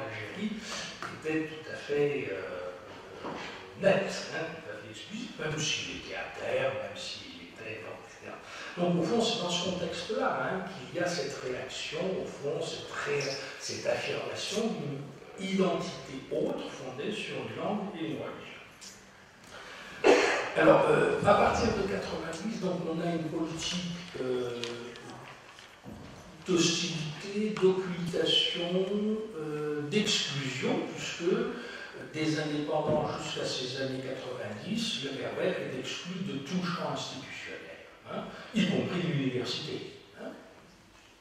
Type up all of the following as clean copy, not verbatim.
d'Algérie était tout à fait net, hein, tout à fait explicite, même s'il était à terre, même s'il était, etc. Donc, au fond, c'est dans ce contexte-là hein, qu'il y a cette réaction, au fond, cette affirmation d'une identité autre fondée sur une langue et une religion. Alors, à partir de 90, donc, on a une politique d'hostilité, d'occultation, d'exclusion, puisque des indépendants jusqu'à ces années 90, le berbère est exclu de tout champ institutionnel, hein, y compris l'université. Hein,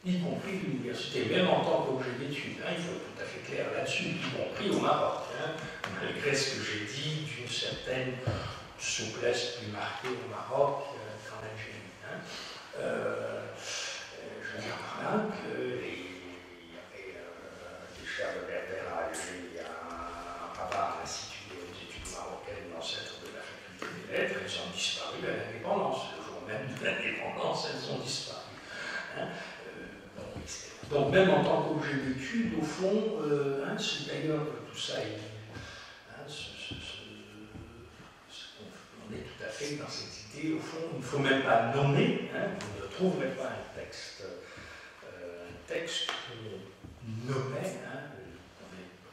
y compris l'université, même en tant qu'objet d'étude, hein, il faut être tout à fait clair là-dessus, y compris au Maroc, hein, malgré ce que j'ai dit d'une certaine souplesse plus marquée au Maroc qu'en Algérie. Hein. Je veux dire par là qu'il y avait des chers de berbères à Alger, à Rabat, institué aux études marocaines, l'ancêtre de la faculté des lettres, elles ont disparu à l'indépendance. Le jour même de l'indépendance, elles ont disparu. Hein. Donc même en tant qu'objet d'étude, au fond, hein, c'est d'ailleurs tout ça est. On est tout à fait dans cette idée, au fond, il ne faut même pas nommer, hein, vous ne trouverez pas un texte où on nommait, hein,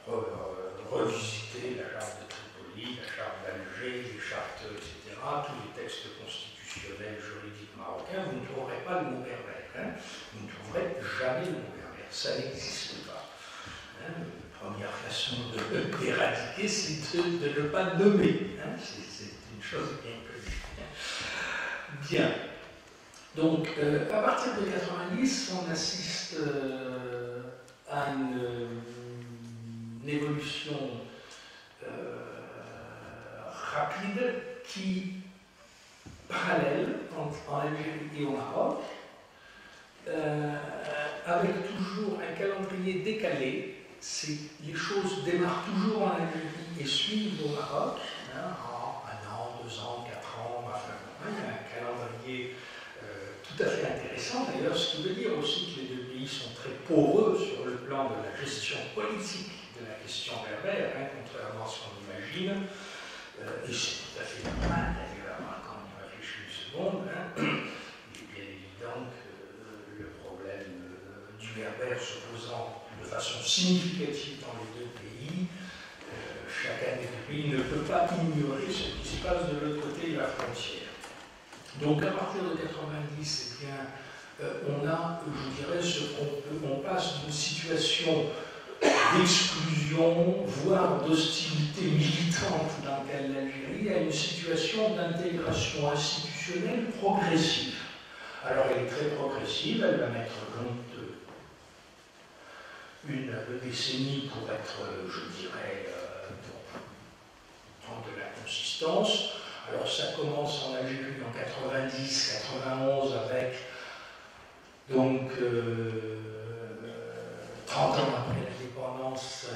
on avait revisité la charte de Tripoli, la charte d'Alger, les chartes, etc., tous les textes constitutionnels, juridiques marocains, vous ne trouverez pas le mot berbère, hein, vous ne trouverez jamais le mot berbère, ça n'existe pas. Hein, la première façon d'éradiquer, c'est de ne pas nommer, hein, c'est une chose bien connue. Bien. Donc, à partir de 90, on assiste à une évolution rapide qui, parallèle en Algérie et au Maroc, avec toujours un calendrier décalé. Les choses démarrent toujours en Algérie et suivent au Maroc, hein, en 1 an, 2 ans, 4 ans, enfin, il y a un calendrier tout à fait intéressant d'ailleurs, ce qui veut dire aussi que les deux pays sont très poreux sur le plan de la gestion politique de la question berbère, hein, contrairement à ce qu'on imagine, et c'est tout à fait normal d'ailleurs quand on y réfléchit une seconde. Hein. Il est bien évident que le problème du berbère se posant de façon significative dans les deux pays, chacun des deux pays ne peut pas ignorer ce qui se passe de l'autre côté de la frontière. Donc à partir de 90, eh bien, on a, je dirais, on passe d'une situation d'exclusion, voire d'hostilité militante dans l'Algérie, à une situation d'intégration institutionnelle progressive. Alors elle est très progressive, elle va mettre une décennie pour être, je dirais, pour prendre de la consistance. Alors ça commence en Algérie en 90, 91 avec donc 30 ans après l'indépendance,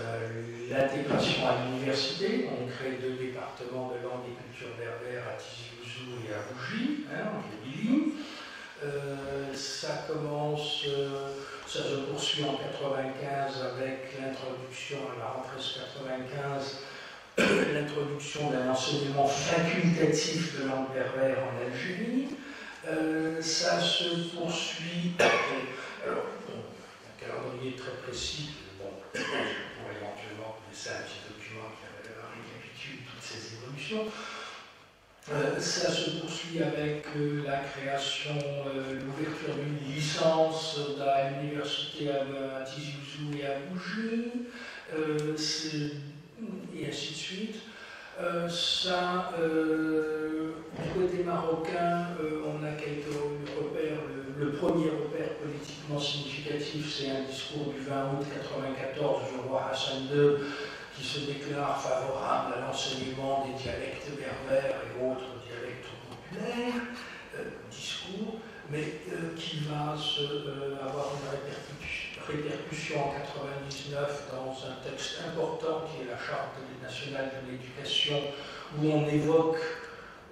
l'intégration à l'université. On crée 2 départements de langue et culture berbère à Tizi Ouzou et à Bougie, hein, en Kabylie. Ça commence, ça se poursuit en 95 avec l'introduction à la rentrée 95. L'introduction d'un enseignement facultatif de langue berbère en Algérie. Ça se poursuit. Alors, bon, un calendrier très précis. Bon, on pourrait éventuellement laisser un petit document qui récapitule toutes ces évolutions. Ça se poursuit avec la création, l'ouverture d'une licence à l'université à Tizi Ouzou et à Bougie. Et ainsi de suite. Du côté marocain, on a quelques repères. Le premier repère politiquement significatif, c'est un discours du 20 août 1994 du roi Hassan II, qui se déclare favorable à l'enseignement des dialectes berbères et autres dialectes populaires, discours, mais qui va avoir une répercussion en 1999 dans un texte important qui est la Charte nationale de l'éducation, où on évoque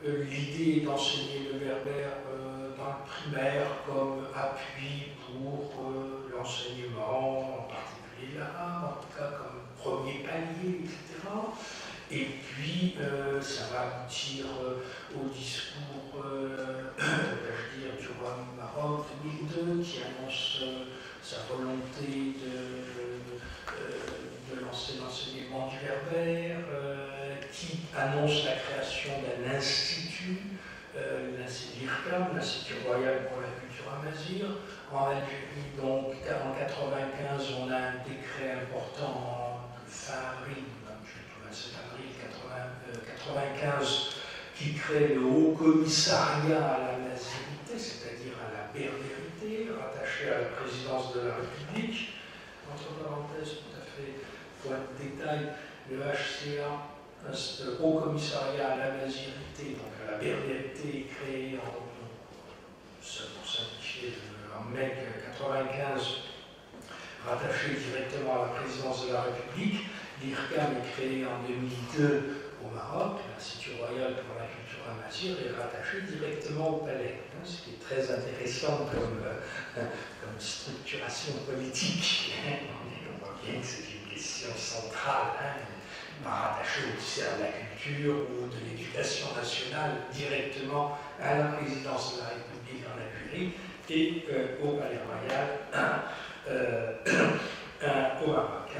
l'idée d'enseigner le berbère dans le primaire comme appui pour l'enseignement, en particulier l'arabe, en tout cas comme puis ça va aboutir au discours du roi Maroc 2002 qui annonce sa volonté de lancer l'enseignement du berbère, qui annonce la création d'un institut, l'IRCAM, l'Institut royal pour la culture amazigh. En Algérie, donc, en 1995, on a un décret important fin avril, le 27 avril 1995, qui crée le Haut Commissariat à la mazirité, c'est-à-dire à la berbérité, rattaché à la présidence de la République. Entre parenthèses, tout à fait, point de détail, le HCA, le Haut Commissariat à la mazirité, donc à la berbérité, créé pour simplifier, en mai 1995, rattaché directement à la présidence de la République. L'IRCAM est créé en 2002 au Maroc, l'Institut royal pour la culture amazigh est rattaché directement au palais, ce qui est très intéressant comme structuration politique. On voit bien que c'est une question centrale, pas rattachée au ministère de la Culture ou de l'Éducation nationale directement à la présidence de la République en Algérie et au palais royal au Maroc.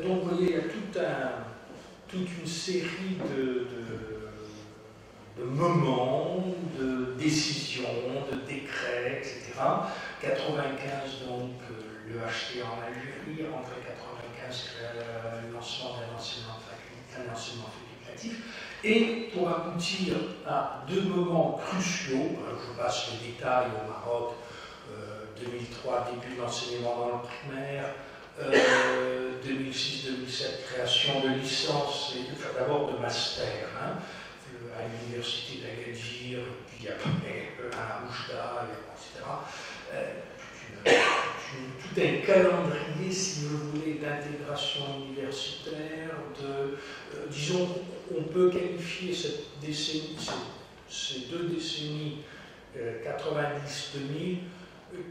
Donc vous voyez, il y a toute une série de moments, de décisions, de décrets, etc. 1995, donc, le HTA en Algérie, entre 1995, le lancement d'un enseignement facultatif. Et pour aboutir à deux moments cruciaux, je passe les détails au Maroc, 2003, début de l'enseignement dans le primaire, 2006-2007, création de licence, et enfin, d'abord de master, à l'université d'Agadir, puis après à Oujda, etc. Tout un calendrier, si vous voulez, d'intégration universitaire, disons, on peut qualifier cette décennie, ces deux décennies, 90-2000,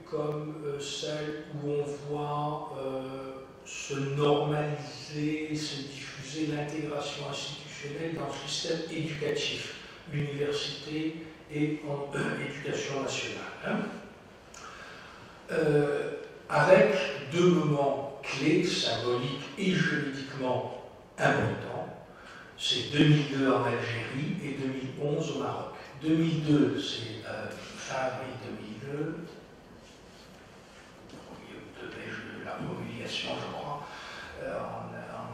comme celle où on voit se normaliser, se diffuser l'intégration institutionnelle dans le système éducatif, l'université et en éducation nationale. Avec deux moments clés, symboliques et juridiquement importants. C'est 2002 en Algérie et 2011 au Maroc. 2002, c'est fin avril 2002, de la promulgation, je crois, en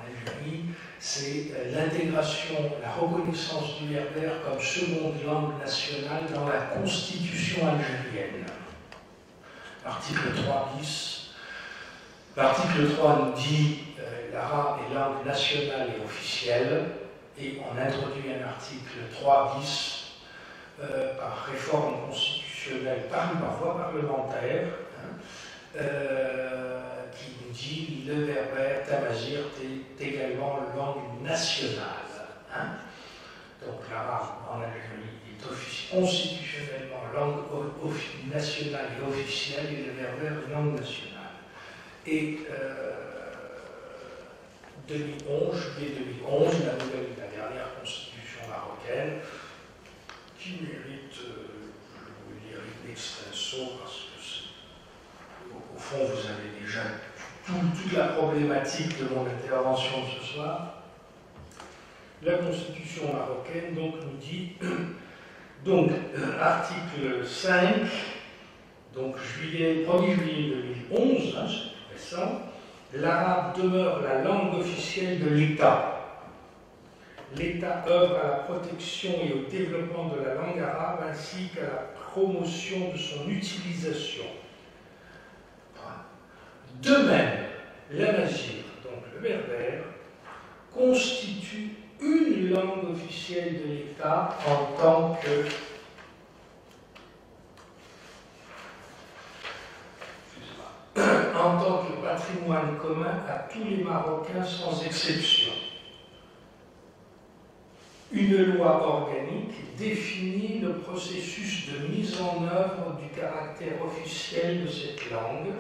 Algérie, c'est l'intégration, la reconnaissance du berbère comme seconde langue nationale dans la constitution algérienne. Article 3 bis. L'article 3 nous dit l'arabe est langue nationale et officielle, et on introduit un article 3 bis par réforme constitutionnelle par voie parlementaire, qui nous dit le berbère tamazigh est également langue nationale. Donc l'arabe en Algérie est constitutionnellement langue nationale et officielle, et le berbère langue nationale. Et 2011, juillet 2011, la dernière constitution marocaine, qui mérite, je vous lire l'extenso, parce que au fond, vous avez déjà toute la problématique de mon intervention de ce soir. La constitution marocaine donc nous dit, donc article 5, donc 1er juillet 2011, c'est récent, l'arabe demeure la langue officielle de l'État. L'État œuvre à la protection et au développement de la langue arabe ainsi qu'à la promotion de son utilisation. De même, l'amazigh, donc le berbère, constitue une langue officielle de l'État en tant que patrimoine commun à tous les Marocains sans exception. Une loi organique définit le processus de mise en œuvre du caractère officiel de cette langue,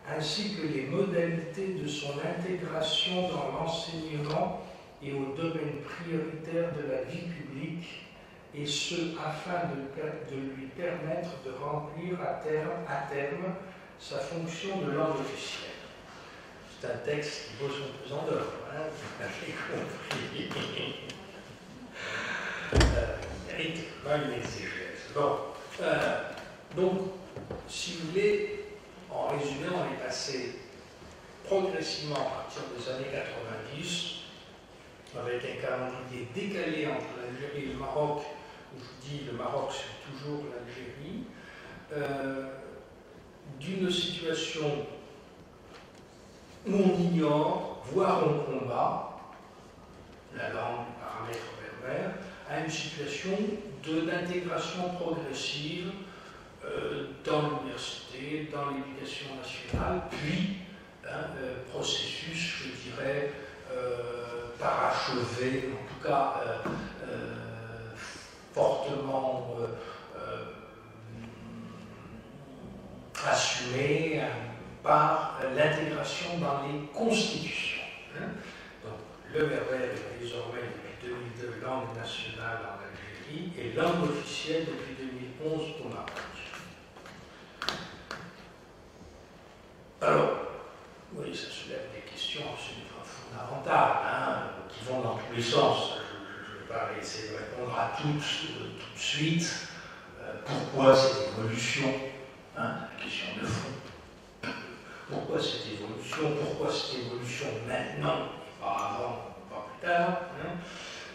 ainsi que les modalités de son intégration dans l'enseignement et au domaine prioritaire de la vie publique, et ce afin de lui permettre de remplir à terme sa fonction de langue officielle. C'est un texte qui vaut son pesant d'or, hein, vous avez compris. Mérite une exégèse. Bon, donc, si vous voulez, en résumé, on est passé progressivement à partir des années 90, avec un calendrier décalé entre l'Algérie et le Maroc, où je vous dis le Maroc c'est toujours l'Algérie, d'une situation où on ignore, voire on combat la langue, le paramètre berbère, à une situation d'intégration progressive dans l'université, dans l'éducation nationale, puis processus, je dirais, parachevé, en tout cas fortement assumé par l'intégration dans les constitutions. Donc, le berbère est désormais depuis 2002 langue nationale en Algérie et langue officielle depuis 2011 au Maroc. Alors, oui, ça soulève des questions absolument fondamentales, qui vont dans tous les sens. Je ne vais pas essayer de répondre à toutes tout de suite. Pourquoi cette évolution, la question de fond. Pourquoi cette évolution? Pourquoi cette évolution maintenant et pas avant, pas plus tard?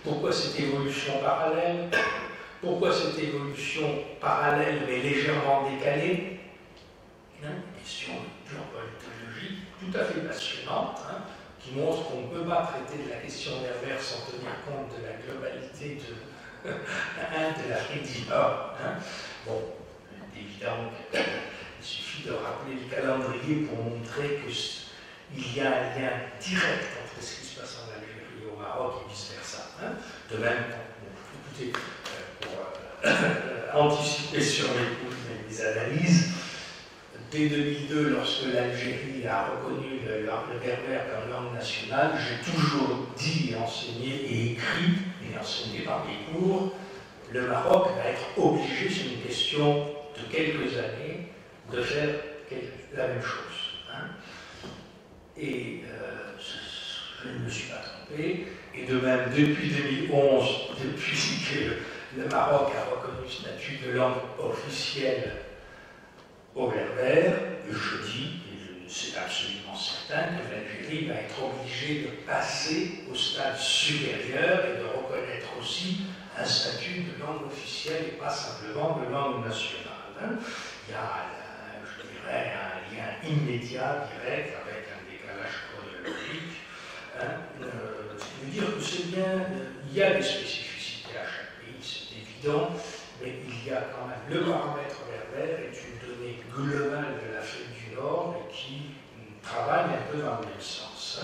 Pourquoi cette évolution parallèle? Pourquoi cette évolution parallèle mais légèrement décalée? Question de pure politologie, tout à fait passionnante, qui montre qu'on ne peut pas traiter de la question berbère sans tenir compte de la globalité de l'Afrique du Nord. Bon, il est évident qu'il suffit de rappeler le calendrier pour montrer qu'il y a un lien direct entre ce qui se passe en Algérie et au Maroc et vice-versa. De même, écoutez, pour anticiper sur les analyses, dès 2002, lorsque l'Algérie a reconnu le berbère comme langue nationale, j'ai toujours dit, enseigné et écrit, et enseigné par mes cours, le Maroc va être obligé, c'est une question de quelques années, de faire la même chose. Et je ne me suis pas trompé. Et de même, depuis 2011, depuis que le Maroc a reconnu le statut de langue officielle au berbère, je dis, et c'est absolument certain, que l'Algérie va être obligée de passer au stade supérieur et de reconnaître aussi un statut de langue officielle et pas simplement de langue nationale. Il y a, je dirais, un lien immédiat, direct, avec un décalage chronologique. Ce qui veut dire que c'est bien, il y a des spécificités à chaque pays, c'est évident, mais il y a quand même le paramètre berbère est une donnée globale de l'Afrique du Nord et qui travaille un peu dans le même sens.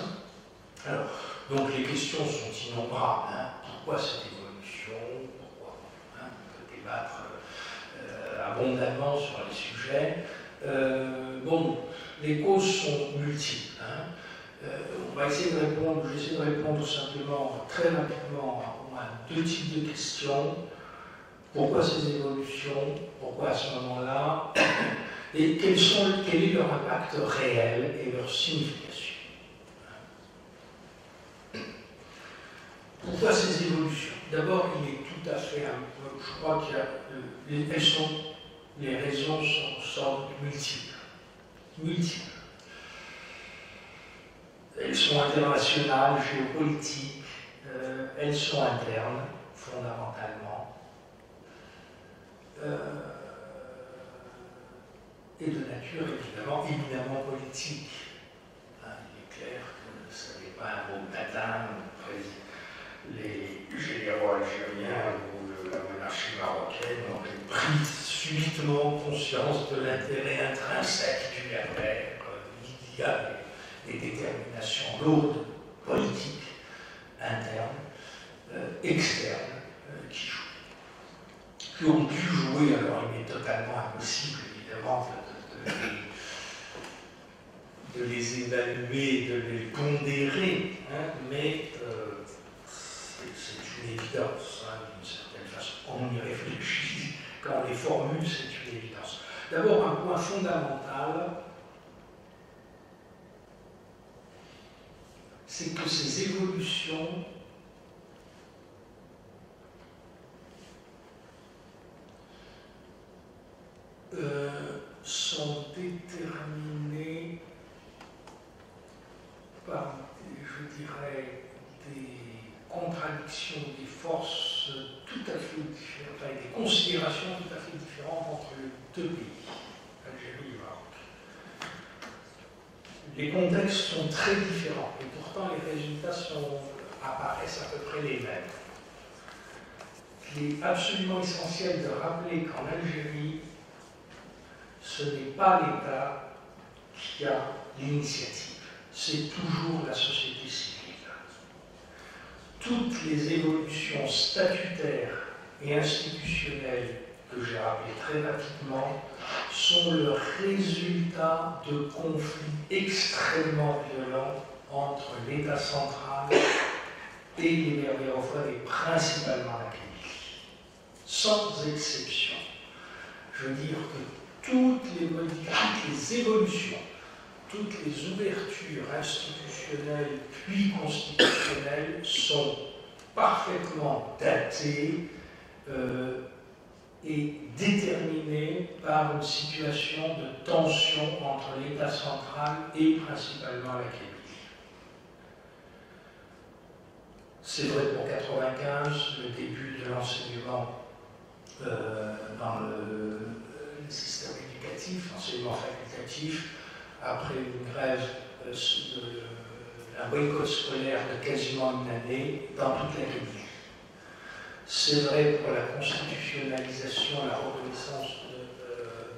Alors, donc les questions sont innombrables. Pourquoi cette évolution? Pourquoi? On peut débattre abondamment sur les sujets. Bon, les causes sont multiples. On va essayer de répondre, j'essaie de répondre simplement, très rapidement, à deux types de questions. Pourquoi ces évolutions? Pourquoi à ce moment-là? Et quel est leur impact réel et leur signification? Pourquoi ces évolutions? D'abord, il est tout à fait, je crois qu'il y a, les raisons sont multiples. Elles sont internationales, géopolitiques, elles sont internes, fondamentalement. Et de nature évidemment politique. Il est clair que ce n'est pas un beau matin, les généraux algériens ou la monarchie marocaine ont pris subitement conscience de l'intérêt intrinsèque du berbère. Il y a des déterminations lourdes, politiques, internes, externes, qui ont pu jouer, alors il est totalement impossible évidemment de les évaluer, de les pondérer, mais c'est que ces évolutions sont déterminées par, je dirais, des contradictions, des forces tout à fait différentes, enfin, des considérations tout à fait différentes entre les deux pays, Algérie et Maroc. Les contextes sont très différents et pourtant les résultats apparaissent à peu près les mêmes. Il est absolument essentiel de rappeler qu'en Algérie, ce n'est pas l'État qui a l'initiative, c'est toujours la société civile. Toutes les évolutions statutaires et institutionnelles que j'ai rappelées très rapidement sont le résultat de conflits extrêmement violents entre l'État central et les berbérophones, et principalement la Kabylie. Sans exception. Je veux dire que toutes les évolutions, toutes les ouvertures institutionnelles puis constitutionnelles sont parfaitement datées et déterminées par une situation de tension entre l'État central et principalement la Kabylie. C'est vrai pour 1995, le début de l'enseignement dans le système éducatif, l'enseignement facultatif, après une grève, un boycott scolaire de quasiment une année dans toute la Kabylie. C'est vrai pour la constitutionnalisation, la reconnaissance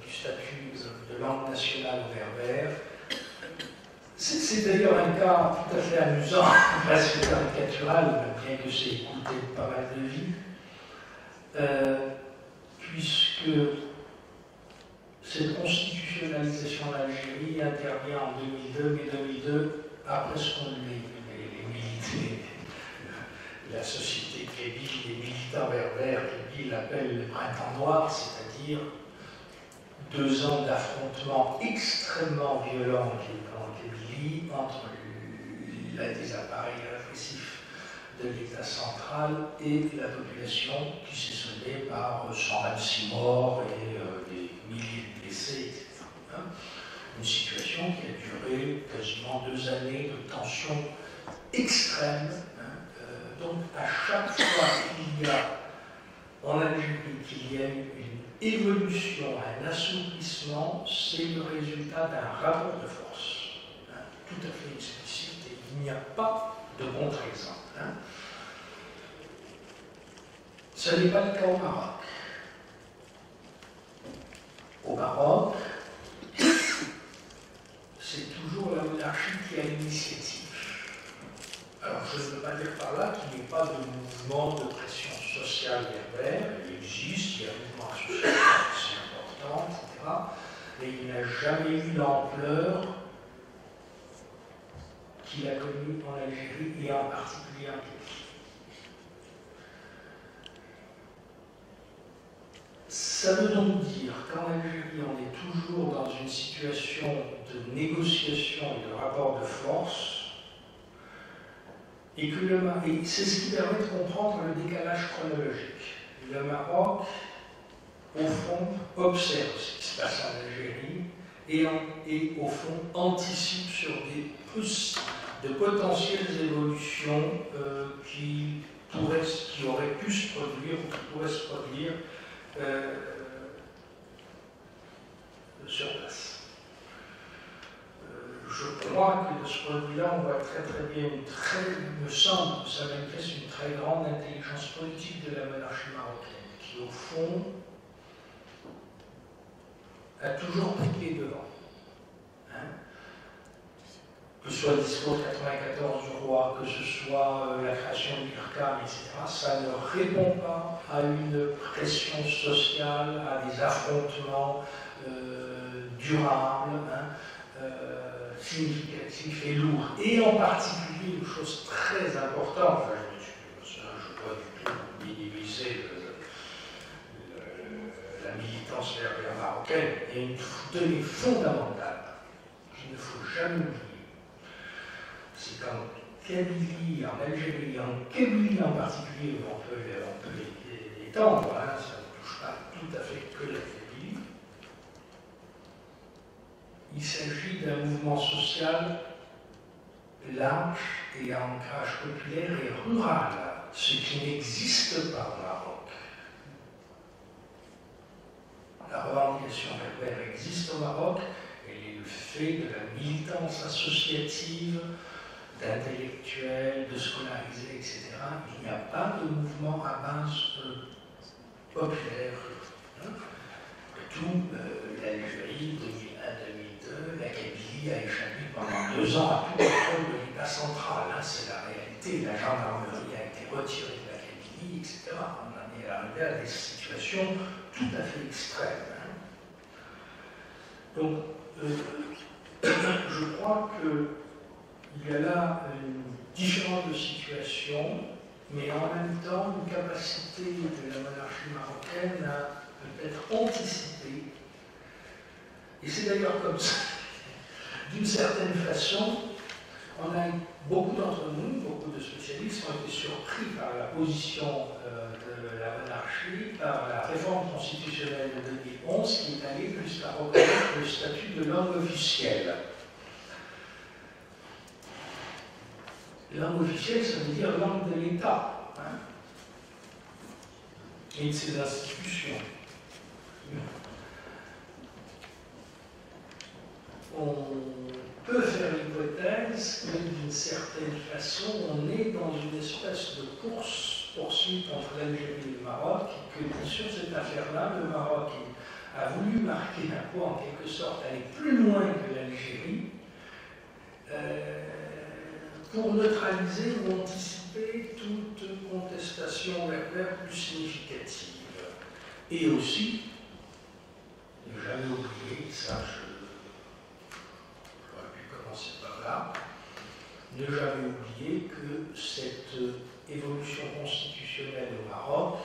du statut de langue nationale berbère. C'est d'ailleurs un cas tout à fait amusant, presque caricatural, bien que j'ai écouté pas mal de vies, puisque cette constitutionnalisation d'Algérie intervient en 2002, mais 2002, après ce qu'on les militaires, la société kébyle, les militants berbères, Kabyles l'appellent le printemps noir, c'est-à-dire 2 ans d'affrontements extrêmement violents en Kabylie entre des appareils répressifs de l'État central et la population qui s'est soldée par 126 morts et des milliers de blessés, etc. Une situation qui a duré quasiment 2 années de tension extrême. Donc à chaque fois qu'il y a en Algérie qu'il y a eu une évolution, un assouplissement, c'est le résultat d'un rapport de force tout à fait explicite et il n'y a pas de contre-exemple. Ce n'est pas le cas au Maroc. Au Maroc, c'est toujours la monarchie qui a l'initiative. Alors, je ne veux pas dire par là qu'il n'y ait pas de mouvement de pression sociale berbère, il existe, il y a un mouvement social assez important, etc. Mais il n'a jamais eu l'ampleur qu'il a connue en Algérie et en particulier en Kabylie. Ça veut donc dire qu'en Algérie, on est toujours dans une situation de négociation et de rapport de force. Et c'est ce qui permet de comprendre le décalage chronologique. Le Maroc, au fond, observe ce qui se passe en Algérie et au fond, anticipe sur de potentielles évolutions qui auraient pu se produire ou qui pourraient se produire sur place. Je crois que de ce point de vue-là, on voit très très bien, il me semble que ça manifeste une très grande intelligence politique de la monarchie marocaine, qui au fond a toujours pris les devants. Que ce soit le discours 94 du roi, que ce soit la création du l'IRCAM, etc., ça ne répond pas à une pression sociale, à des affrontements durables, significatifs et lourds. Et en particulier, une chose très importante, je ne veux pas du tout minimiser la militance berbère marocaine, et une donnée fondamentale qu'il ne faut jamais oublier. C'est quand Kabylie, en Algérie, en Kabylie en particulier, on peut l'étendre, hein, ça ne touche pas tout à fait que la Kabylie. Il s'agit d'un mouvement social large et à ancrage populaire et rural, ce qui n'existe pas au Maroc. La revendication berbère existe au Maroc, elle est le fait de la militance associative, d'intellectuels, de scolarisés, etc. Il n'y a pas de mouvement à base populaire. Tout l'Algérie, 2001-2002, la Kabylie a échappé pendant 2 ans à tout le contrôle de l'État central. Hein, c'est la réalité. La gendarmerie a été retirée de la Kabylie, etc. On en est arrivé à des situations tout à fait extrêmes. Hein. Donc, je crois qu'il y a là différentes situations, mais en même temps une capacité de la monarchie marocaine à peut-être anticiper. Et c'est d'ailleurs comme ça, d'une certaine façon, beaucoup d'entre nous, beaucoup de spécialistes ont été surpris par la position de la monarchie, par la réforme constitutionnelle de 2011 qui est allée jusqu'à reconnaître le statut de langue officielle. Langue officielle, ça veut dire langue de l'État, hein, et de ses institutions. On peut faire l'hypothèse que d'une certaine façon, on est dans une espèce de poursuite entre l'Algérie et le Maroc, et que sur cette affaire-là, le Maroc a voulu marquer un pas, en quelque sorte, aller plus loin que l'Algérie, pour neutraliser ou anticiper toute contestation berbère plus significative. Et aussi, ne jamais oublier, ça j'aurais pu commencer par là, ne jamais oublier que cette évolution constitutionnelle au Maroc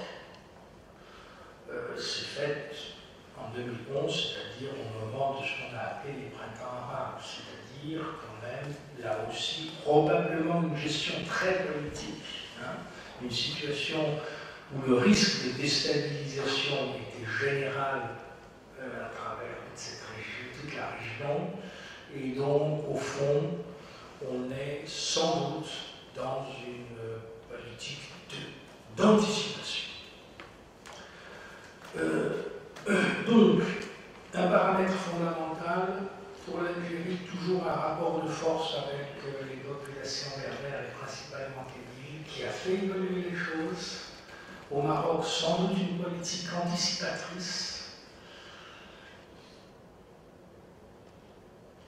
s'est faite en 2011, c'est-à-dire au moment de ce qu'on a appelé les printemps arabes, c'est-à-dire quand même, là aussi, probablement une gestion très politique, hein, une situation où le risque de déstabilisation était général à travers toute la région, et donc, au fond, on est sans doute dans une politique d'anticipation. Donc, un paramètre fondamental pour l'Algérie, toujours un rapport de force avec les populations berbères et principalement kabyles, qui a fait évoluer les choses. Au Maroc, sans doute une politique anticipatrice.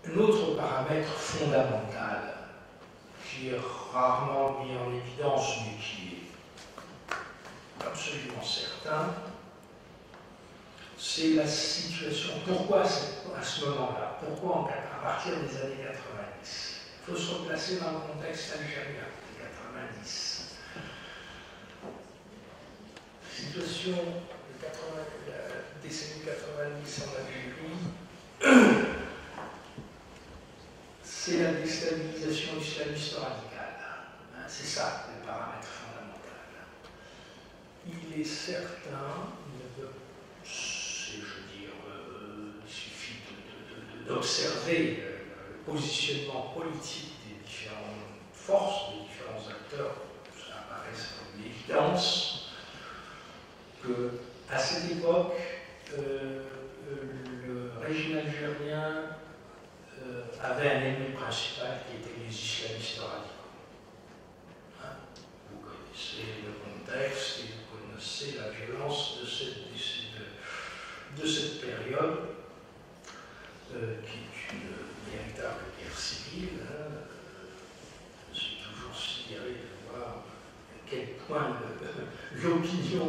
Un autre paramètre fondamental, qui est rarement mis en évidence, mais qui est absolument certain, c'est la situation. Pourquoi à ce moment-là? Pourquoi à partir des années 90? Il faut se replacer dans le contexte algérien des 90. Situation de la décennie 90 en Algérie, c'est la déstabilisation islamiste radicale. Hein, c'est ça le paramètre fondamental. Il est certain, il suffit d'observer le positionnement politique des différentes forces, des différents acteurs, ça apparaît comme une évidence, qu'à cette époque, le régime algérien avait un ennemi principal qui était les islamistes radicaux. Hein? Vous connaissez le contexte et vous connaissez la violence de cette période, qui est une véritable guerre civile. Hein? Je suis toujours sidéré de voir à quel point l'opinion